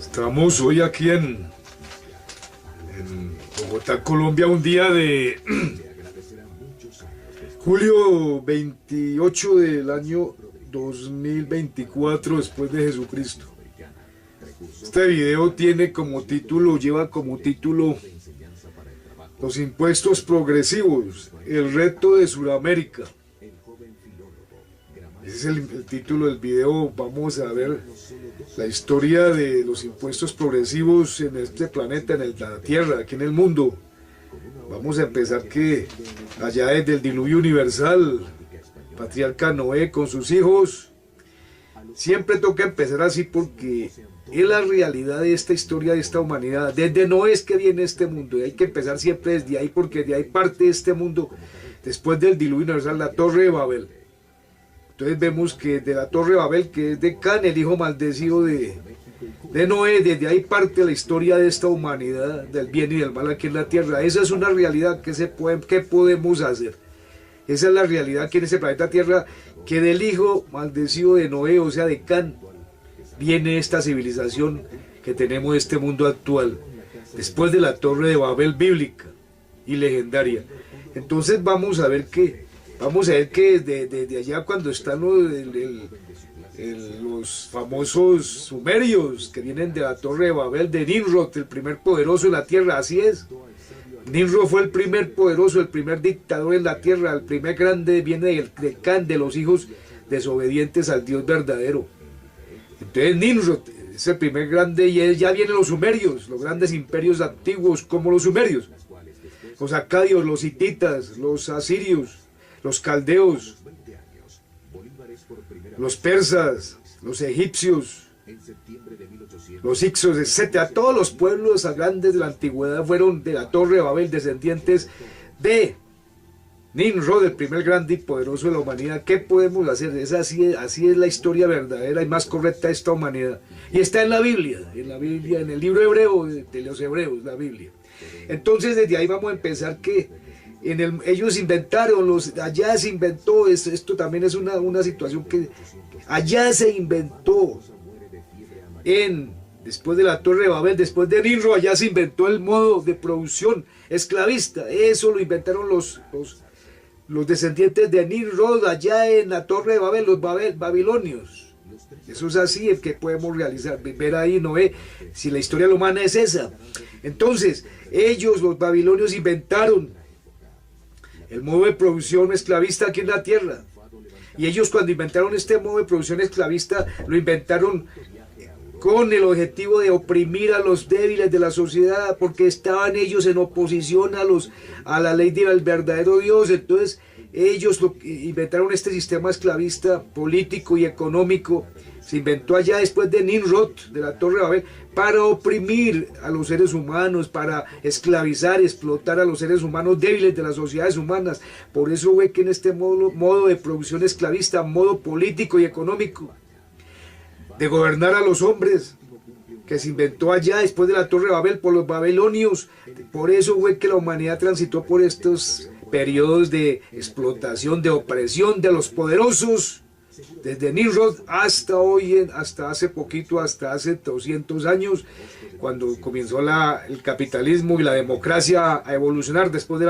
Estamos hoy aquí en Bogotá, Colombia, un día de julio 28 del año 2024 después de Jesucristo. Este video tiene como título, lleva como título Los impuestos progresivos, el reto de Sudamérica. Ese es el título del video. Vamos a ver la historia de los impuestos progresivos en este planeta, en la Tierra, aquí en el mundo. Vamos a empezar que allá desde el diluvio universal, patriarca Noé con sus hijos, siempre toca empezar así porque es la realidad de esta historia de esta humanidad. Desde Noé es que viene este mundo y hay que empezar siempre desde ahí porque de ahí parte este mundo. Después del diluvio universal, la Torre de Babel. Entonces vemos que de la Torre de Babel, que es de Can, el hijo maldecido de Noé, desde ahí parte la historia de esta humanidad, del bien y del mal aquí en la tierra. Esa es una realidad que podemos hacer. Esa es la realidad aquí en ese planeta Tierra, que del hijo maldecido de Noé, o sea de Can, viene esta civilización que tenemos en este mundo actual, después de la Torre de Babel bíblica y legendaria. Entonces vamos a ver que desde allá cuando están los famosos sumerios que vienen de la Torre de Babel, de Nimrod, el primer poderoso en la tierra, así es. Nimrod fue el primer poderoso, el primer dictador en la tierra, el primer grande, viene de Can, de los hijos desobedientes al Dios verdadero. Entonces Nimrod es el primer grande y ya vienen los sumerios, los grandes imperios antiguos como los sumerios, los acadios, los hititas, los asirios, los caldeos, los persas, los egipcios, los hicsos, etc. Todos los pueblos grandes de la antigüedad fueron de la Torre de Babel, descendientes de Nimrod, el primer grande y poderoso de la humanidad. ¿Qué podemos hacer? Así es la historia verdadera y más correcta de esta humanidad. Y está en la Biblia, en el libro hebreo de los hebreos, la Biblia. Entonces desde ahí vamos a empezar que ellos inventaron, allá se inventó, esto también es una situación que allá se inventó, después de la Torre de Babel, después de Nimrod, allá se inventó el modo de producción esclavista. Eso lo inventaron los descendientes de Nimrod, allá en la Torre de Babel, los babilonios. Eso es así el que podemos ver ahí, Noé, si la historia de la humana es esa. Entonces, ellos, los babilonios, inventaron el modo de producción esclavista aquí en la tierra. Y ellos cuando inventaron este modo de producción esclavista, lo inventaron con el objetivo de oprimir a los débiles de la sociedad, porque estaban ellos en oposición a la ley del verdadero Dios. Entonces ellos inventaron este sistema esclavista político y económico. Se inventó allá después de Nimrod, de la Torre de Babel, para oprimir a los seres humanos, para esclavizar, explotar a los seres humanos débiles de las sociedades humanas. Por eso ve que en este modo de producción esclavista, modo político y económico, de gobernar a los hombres, que se inventó allá después de la Torre de Babel por los babilonios. Por eso fue que la humanidad transitó por estos periodos de explotación, de opresión de los poderosos, desde Nimrod hasta hoy, hasta hace poquito, hasta hace 200 años, cuando comenzó el capitalismo y la democracia a evolucionar después de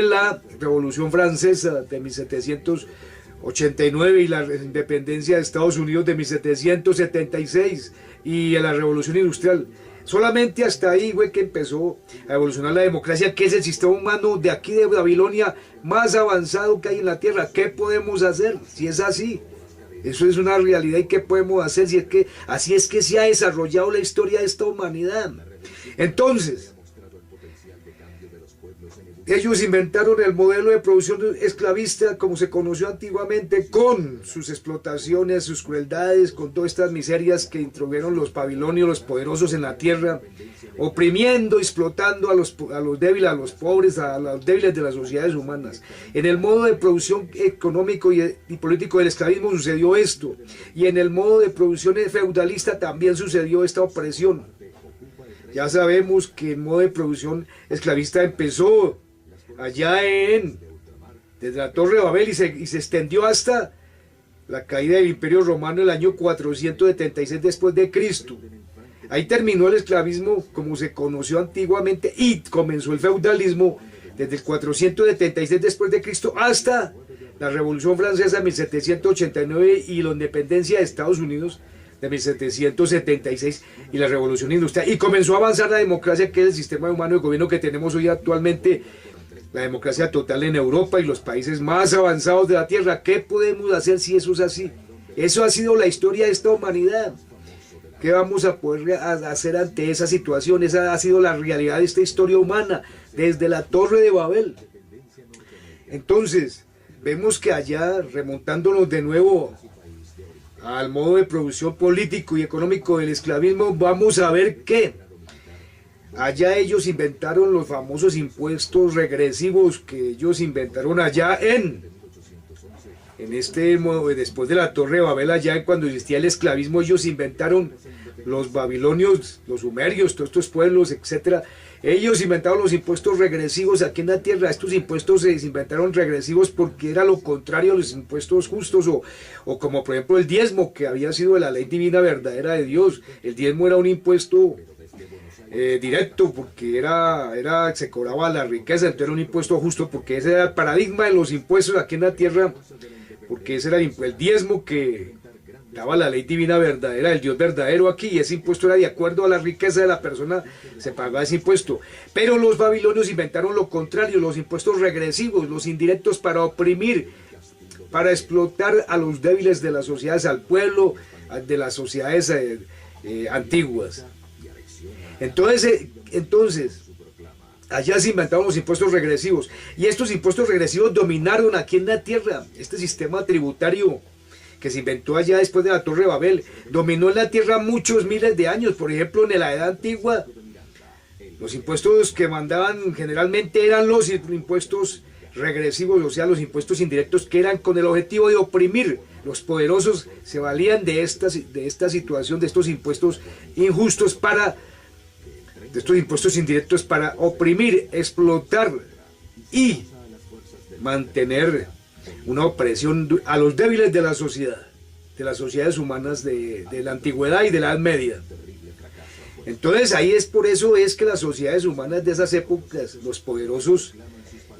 la Revolución Francesa de 1789 y la independencia de Estados Unidos de 1776 y la Revolución Industrial. Solamente hasta ahí fue que empezó a evolucionar la democracia, que es el sistema humano de aquí de Babilonia más avanzado que hay en la tierra. ¿Qué podemos hacer si es así? Eso es una realidad. ¿Y qué podemos hacer si es que así es que se ha desarrollado la historia de esta humanidad? Entonces, ellos inventaron el modelo de producción esclavista como se conoció antiguamente, con sus explotaciones, sus crueldades, con todas estas miserias que introdujeron los babilonios, los poderosos en la tierra, oprimiendo, explotando a los débiles, a los pobres, a los débiles de las sociedades humanas. En el modo de producción económico y político del esclavismo sucedió esto, y en el modo de producción feudalista también sucedió esta opresión. Ya sabemos que el modo de producción esclavista empezó allá desde la Torre de Babel y se extendió hasta la caída del Imperio Romano en el año 476 después de Cristo. Ahí terminó el esclavismo como se conoció antiguamente y comenzó el feudalismo desde el 476 después de Cristo hasta la Revolución Francesa de 1789 y la independencia de Estados Unidos de 1776 y la Revolución Industrial. Y comenzó a avanzar la democracia, que es el sistema humano de gobierno que tenemos hoy actualmente, la democracia total en Europa y los países más avanzados de la Tierra. ¿Qué podemos hacer si eso es así? Eso ha sido la historia de esta humanidad. ¿Qué vamos a poder hacer ante esa situación? Esa ha sido la realidad de esta historia humana, desde la Torre de Babel. Entonces, vemos que allá, remontándonos de nuevo al modo de producción político y económico del esclavismo, vamos a ver que allá ellos inventaron los famosos impuestos regresivos que ellos inventaron allá después de la Torre de Babel, allá cuando existía el esclavismo, ellos inventaron los babilonios, los sumerios, todos estos pueblos, etcétera. Ellos inventaron los impuestos regresivos aquí en la tierra. Estos impuestos se inventaron regresivos porque era lo contrario a los impuestos justos, o como por ejemplo el diezmo, que había sido de la ley divina verdadera de Dios. El diezmo era un impuesto directo porque se cobraba la riqueza, entonces era un impuesto justo porque ese era el paradigma de los impuestos aquí en la tierra, porque ese era el diezmo que daba la ley divina verdadera del Dios verdadero aquí, y ese impuesto era de acuerdo a la riqueza de la persona, se pagaba ese impuesto. Pero los babilonios inventaron lo contrario, los impuestos regresivos, los indirectos, para oprimir, para explotar a los débiles de las sociedades, al pueblo de las sociedades antiguas. Entonces, allá se inventaron los impuestos regresivos, y estos impuestos regresivos dominaron aquí en la tierra. Este sistema tributario que se inventó allá después de la Torre de Babel dominó en la tierra muchos miles de años. Por ejemplo, en la Edad Antigua, los impuestos que mandaban generalmente eran los impuestos regresivos, o sea, los impuestos indirectos, que eran con el objetivo de oprimir. Los poderosos se valían de esta situación, de estos impuestos injustos, de estos impuestos indirectos, para oprimir, explotar y mantener una opresión a los débiles de la sociedad, de las sociedades humanas de la antigüedad y de la Edad Media. Entonces por eso es que las sociedades humanas de esas épocas, los poderosos,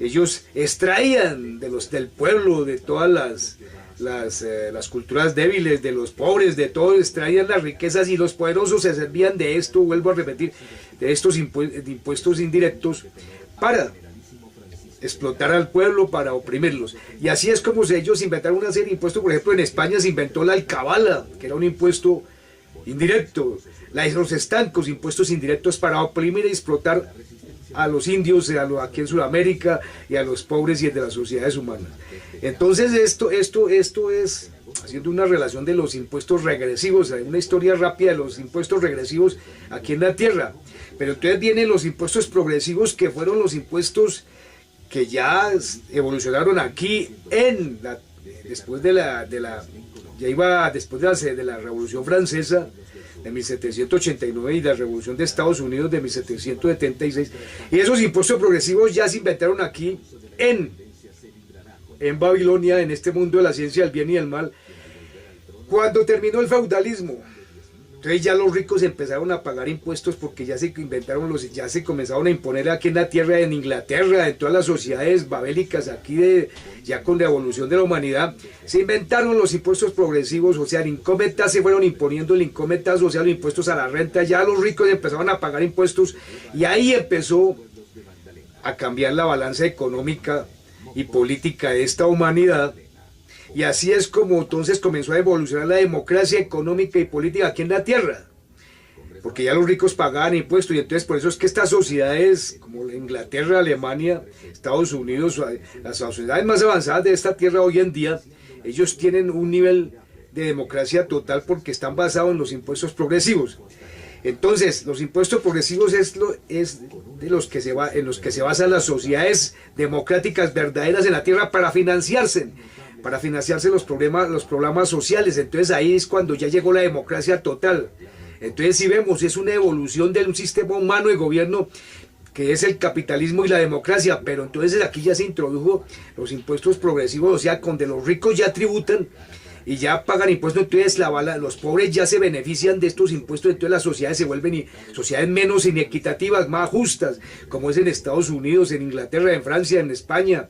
ellos extraían del pueblo, de todas las culturas débiles, de los pobres, de todos, extraían las riquezas, y los poderosos se servían de esto, vuelvo a repetir, de estos impuestos indirectos para explotar al pueblo, para oprimirlos. Y así es como ellos inventaron una serie de impuestos. Por ejemplo, en España se inventó la alcabala, que era un impuesto indirecto, los estancos, impuestos indirectos para oprimir y explotar a los indios aquí en Sudamérica, y a los pobres y de las sociedades humanas. Entonces esto es haciendo una relación de los impuestos regresivos, una historia rápida de los impuestos regresivos aquí en la tierra. Pero entonces vienen los impuestos progresivos, que fueron los impuestos que ya evolucionaron aquí después de la Revolución Francesa de 1789 y la Revolución de Estados Unidos de 1776. Y esos impuestos progresivos ya se inventaron aquí en Babilonia, en este mundo de la ciencia del bien y del mal, cuando terminó el feudalismo. Entonces ya los ricos empezaron a pagar impuestos, porque ya se comenzaron a imponer aquí en la tierra, en Inglaterra, en todas las sociedades babélicas, aquí ya con la evolución de la humanidad, se inventaron los impuestos progresivos, o sea, el incómeta, se fueron imponiendo el incómeta social, los impuestos a la renta, ya los ricos empezaron a pagar impuestos, y ahí empezó a cambiar la balanza económica y política de esta humanidad. Y así es como entonces comenzó a evolucionar la democracia económica y política aquí en la tierra, porque ya los ricos pagaban impuestos. Y entonces por eso es que estas sociedades como Inglaterra, Alemania, Estados Unidos, las sociedades más avanzadas de esta tierra hoy en día, ellos tienen un nivel de democracia total porque están basados en los impuestos progresivos. Entonces, los impuestos progresivos es en los que se basan las sociedades democráticas verdaderas en la tierra para financiarse los problemas sociales. Entonces ahí es cuando ya llegó la democracia total. Entonces, si vemos, es una evolución de un sistema humano de gobierno que es el capitalismo y la democracia, pero entonces aquí ya se introdujo los impuestos progresivos, o sea, donde los ricos ya tributan y ya pagan impuestos, entonces los pobres ya se benefician de estos impuestos, entonces las sociedades se vuelven sociedades menos inequitativas, más justas, como es en Estados Unidos, en Inglaterra, en Francia, en España,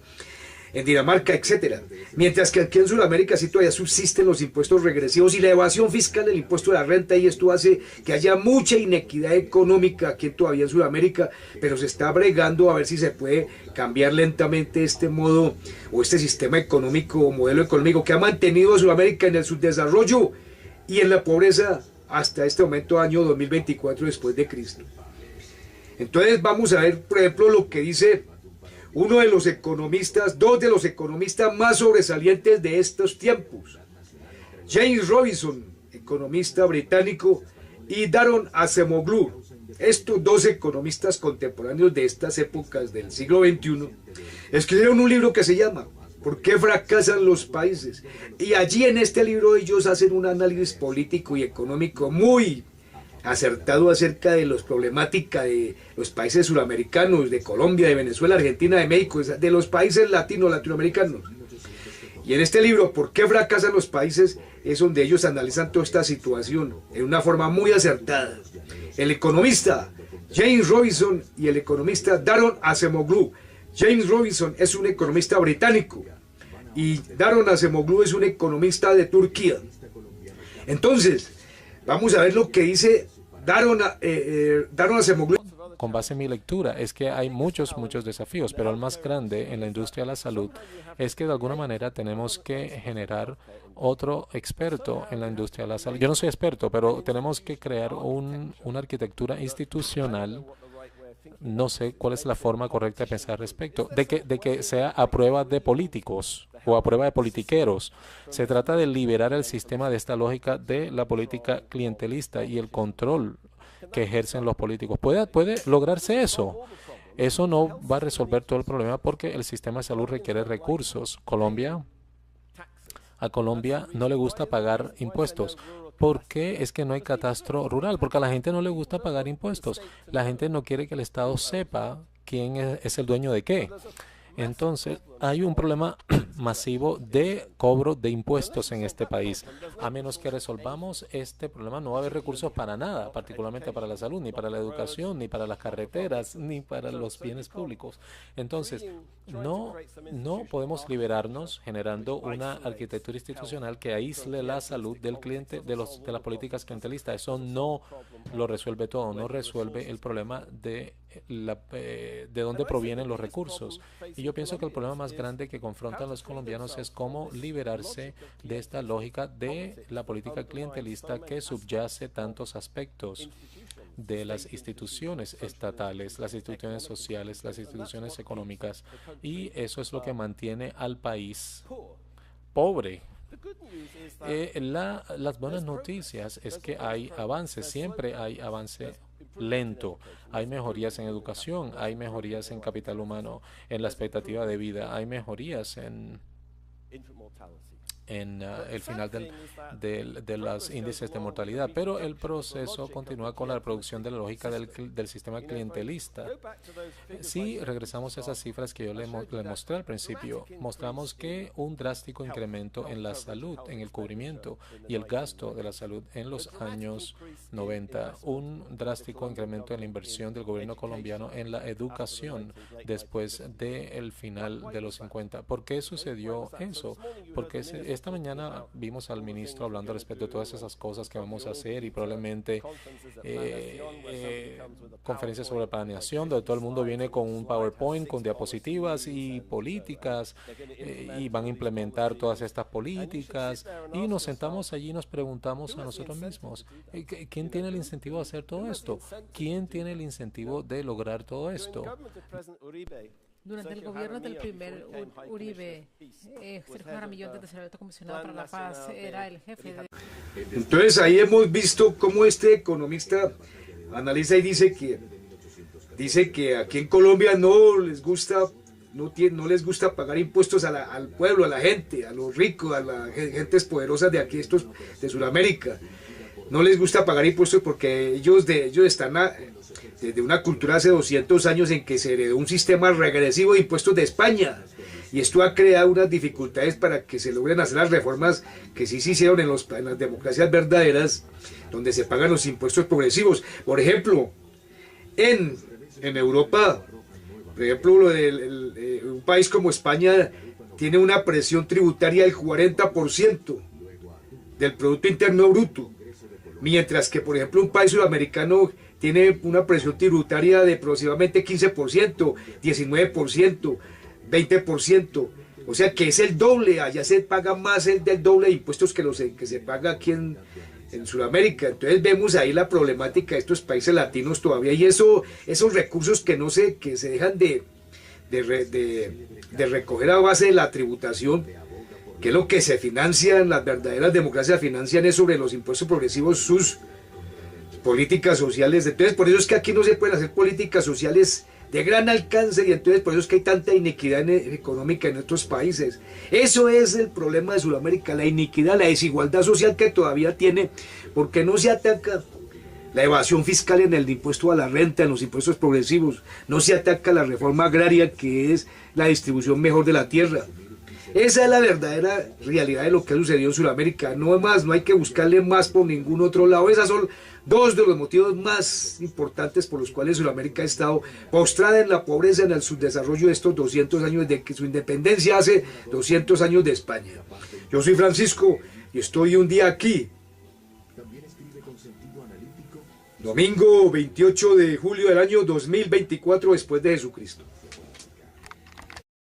en Dinamarca, etcétera. Mientras que aquí en Sudamérica sí todavía subsisten los impuestos regresivos y la evasión fiscal del impuesto de la renta, y esto hace que haya mucha inequidad económica aquí todavía en Sudamérica, pero se está bregando a ver si se puede cambiar lentamente este modo o este sistema económico o modelo económico que ha mantenido a Sudamérica en el subdesarrollo y en la pobreza hasta este momento, año 2024 después de Cristo. Entonces vamos a ver, por ejemplo, lo que dice uno de los economistas, dos de los economistas más sobresalientes de estos tiempos, James Robinson, economista británico, y Daron Acemoglu. Estos dos economistas contemporáneos de estas épocas del siglo XXI escribieron un libro que se llama ¿Por qué fracasan los países? Y allí en este libro ellos hacen un análisis político y económico muy acertado acerca de la problemática de los países suramericanos, de Colombia, de Venezuela, Argentina, de México, de los países latinoamericanos. Y en este libro, ¿Por qué fracasan los países?, es donde ellos analizan toda esta situación en una forma muy acertada. El economista James Robinson y el economista Daron Acemoglu. James Robinson es un economista británico y Daron Acemoglu es un economista de Turquía. Entonces, vamos a ver lo que dice Daron Acemoglu. Con base en mi lectura, es que hay muchos desafíos, pero el más grande en la industria de la salud es que de alguna manera tenemos que generar otro experto en la industria de la salud. Yo no soy experto, pero tenemos que crear una arquitectura institucional. No sé cuál es la forma correcta de pensar al respecto, de que sea a prueba de políticos o a prueba de politiqueros. Se trata de liberar el sistema de esta lógica de la política clientelista y el control que ejercen los políticos. ¿Puede lograrse eso? Eso no va a resolver todo el problema porque el sistema de salud requiere recursos. A Colombia no le gusta pagar impuestos. ¿Por qué es que no hay catastro rural? Porque a la gente no le gusta pagar impuestos. La gente no quiere que el Estado sepa quién es el dueño de qué. Entonces, hay un problema masivo de cobro de impuestos en este país. A menos que resolvamos este problema, no va a haber recursos para nada, particularmente para la salud, ni para la educación, ni para las carreteras, ni para los bienes públicos. Entonces, no podemos liberarnos generando una arquitectura institucional que aísle la salud del cliente de las políticas clientelistas. Eso no lo resuelve todo, no resuelve el problema de dónde provienen los recursos. Y yo pienso que el problema más grande que confrontan los colombianos es cómo liberarse de esta lógica de la política clientelista que subyace tantos aspectos de las instituciones estatales, las instituciones sociales, las instituciones económicas, y eso es lo que mantiene al país pobre. Las buenas noticias es que hay avances, siempre hay avance lento. Hay mejorías en educación, hay mejorías en capital humano, en la expectativa de vida, hay mejorías en el final de los índices de mortalidad, pero el proceso continúa con la reproducción de la lógica del sistema clientelista. Si regresamos a esas cifras que yo le mostré al principio, mostramos que un drástico incremento en la salud, en el cubrimiento y el gasto de la salud en los años 90, un drástico incremento en la inversión del gobierno colombiano en la educación después del final de los 50. ¿Por qué sucedió eso? Porque esta mañana vimos al ministro hablando respecto de todas esas cosas que vamos a hacer y probablemente conferencias sobre planeación, donde todo el mundo viene con un PowerPoint, con diapositivas y políticas y van a implementar todas estas políticas y nos sentamos allí y nos preguntamos a nosotros mismos, ¿quién tiene el incentivo de hacer todo esto? ¿Quién tiene el incentivo de lograr todo esto? Durante el gobierno del primer Uribe, Sergio Jaramillo, antes de ser alto comisionado para la paz, era el jefe de... Entonces ahí hemos visto cómo este economista analiza y dice que aquí en Colombia no les gusta pagar impuestos al pueblo, a la gente, a los ricos, a las gentes poderosas de aquí, estos de Sudamérica. No les gusta pagar impuestos porque ellos están desde una cultura hace 200 años en que se heredó un sistema regresivo de impuestos de España. Y esto ha creado unas dificultades para que se logren hacer las reformas que sí se hicieron en las democracias verdaderas, donde se pagan los impuestos progresivos. Por ejemplo, en Europa, por ejemplo, un país como España tiene una presión tributaria del 40% del Producto Interno Bruto, mientras que, por ejemplo, un país sudamericano tiene una presión tributaria de aproximadamente 15%, 19%, 20%, o sea que es el doble, allá se paga más del doble de impuestos que se paga aquí en Sudamérica. Entonces vemos ahí la problemática de estos países latinos todavía, y esos recursos que se dejan de recoger a base de la tributación, que es lo que se financian, las verdaderas democracias financian es sobre los impuestos progresivos sus políticas sociales. Entonces por eso es que aquí no se pueden hacer políticas sociales de gran alcance, y entonces por eso es que hay tanta iniquidad económica en nuestros países. Eso es el problema de Sudamérica, la iniquidad, la desigualdad social que todavía tiene, porque no se ataca la evasión fiscal en el impuesto a la renta, en los impuestos progresivos, no se ataca la reforma agraria, que es la distribución mejor de la tierra. Esa es la verdadera realidad de lo que ha sucedido en Sudamérica, no más, no hay que buscarle más por ningún otro lado. Esas son dos de los motivos más importantes por los cuales Sudamérica ha estado postrada en la pobreza, en el subdesarrollo de estos 200 años de que su independencia, hace 200 años de España. Yo soy Francisco y estoy un día aquí, domingo 28 de julio del año 2024 después de Jesucristo.